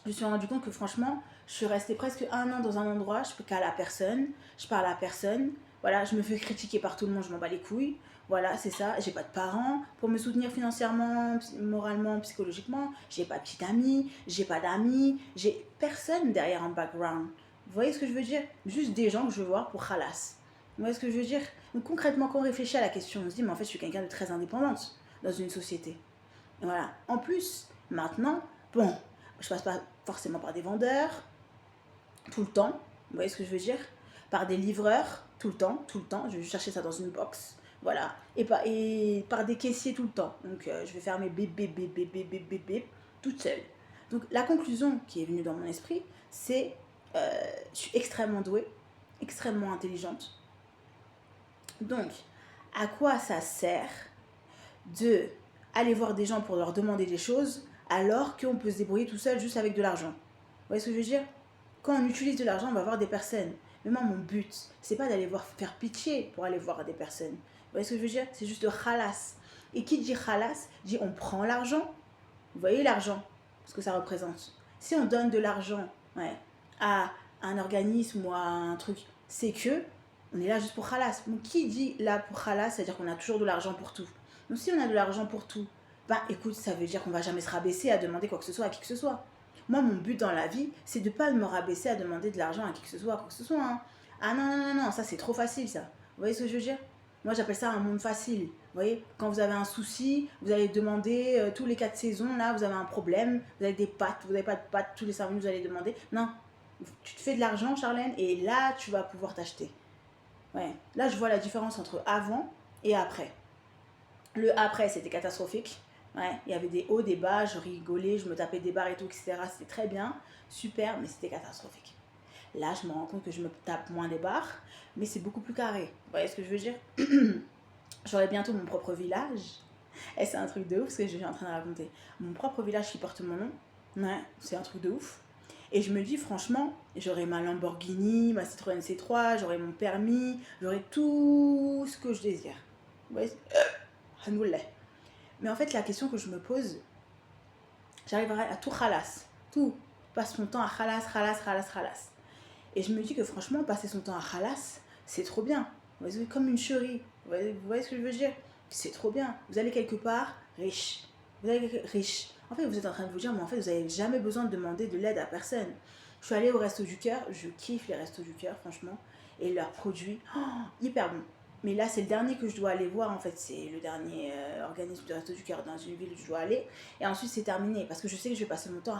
je me suis rendu compte que franchement, je suis restée presque un an dans un endroit, je peux qu'à la personne, je parle à personne, voilà, je me fais critiquer par tout le monde, je m'en bats les couilles, voilà, c'est ça, j'ai pas de parents pour me soutenir financièrement, moralement, psychologiquement, j'ai pas de petite amie, j'ai pas d'amis, j'ai personne derrière un background. Vous voyez ce que je veux dire? Juste des gens que je veux voir pour khalas. Vous voyez ce que je veux dire? Donc concrètement, quand on réfléchit à la question, on se dit, mais en fait, je suis quelqu'un de très indépendante dans une société. Et voilà. En plus, maintenant, bon, je passe pas forcément par des vendeurs, tout le temps. Vous voyez ce que je veux dire? Par des livreurs, tout le temps. Je vais chercher ça dans une box. Voilà. Et par des caissiers tout le temps. Donc, je vais faire mes bip, bip, bip, bip, bip, bip, bip, bip, toute seule. Donc, la conclusion qui est venue dans mon esprit, c'est je suis extrêmement douée, extrêmement intelligente. Donc, à quoi ça sert de aller voir des gens pour leur demander des choses alors qu'on peut se débrouiller tout seul juste avec de l'argent? Vous voyez ce que je veux dire? Quand on utilise de l'argent, on va voir des personnes. Mais moi, mon but, c'est pas d'aller voir faire pitié pour aller voir des personnes. Vous voyez ce que je veux dire? C'est juste de khalas. Et qui dit khalas, dit on prend l'argent. Vous voyez l'argent, ce que ça représente. Si on donne de l'argent, ouais, à un organisme ou à un truc, c'est que on est là juste pour khalas. Donc qui dit là pour khalas, c'est-à-dire qu'on a toujours de l'argent pour tout. Donc si on a de l'argent pour tout, ben écoute, ça veut dire qu'on va jamais se rabaisser à demander quoi que ce soit à qui que ce soit. Moi, mon but dans la vie, c'est de ne pas me rabaisser à demander de l'argent à qui que ce soit, à quoi que ce soit. Hein. Ah non, non, non, non, ça c'est trop facile ça. Vous voyez ce que je veux dire? Moi, j'appelle ça un monde facile. Vous voyez, quand vous avez un souci, vous allez demander tous les 4 saisons, là, vous avez un problème, vous avez des pâtes, vous n'avez pas de pâtes, tous les 5 minutes, vous allez demander. Non, tu te fais de l'argent, Charlène, et là, tu vas pouvoir t'acheter. Ouais. Là, je vois la différence entre avant et après. Le après, c'était catastrophique. Ouais, il y avait des hauts, des bas, je rigolais, je me tapais des barres et tout, etc. C'était très bien, super, mais c'était catastrophique. Là, je me rends compte que je me tape moins des barres, mais c'est beaucoup plus carré. Vous voyez ce que je veux dire? J'aurai bientôt mon propre village. Et c'est un truc de ouf ce que je suis en train de raconter. Mon propre village qui porte mon nom. Ouais, c'est un truc de ouf. Et je me dis, franchement, j'aurai ma Lamborghini, ma Citroën C3, j'aurai mon permis, j'aurai tout ce que je désire. Vous voyez? Alhamdoulilah. Mais en fait, la question que je me pose, j'arriverai à tout khalas. Tout. Je passe mon temps à khalas, khalas, khalas, khalas. Et je me dis que franchement, passer son temps à khalas, c'est trop bien. Vous voyez, comme une chérie. Vous voyez ce que je veux dire? C'est trop bien. Vous allez quelque part, riche. Vous allez riche. En fait, vous êtes en train de vous dire, mais en fait, vous n'avez jamais besoin de demander de l'aide à personne. Je suis allée au Resto du Cœur. Je kiffe les Restos du Cœur, franchement. Et leurs produits, oh, hyper bons. Mais là, c'est le dernier que je dois aller voir. En fait, c'est le dernier organisme de Resto du Cœur dans une ville où je dois aller. Et ensuite, c'est terminé. Parce que je sais que je vais passer mon temps à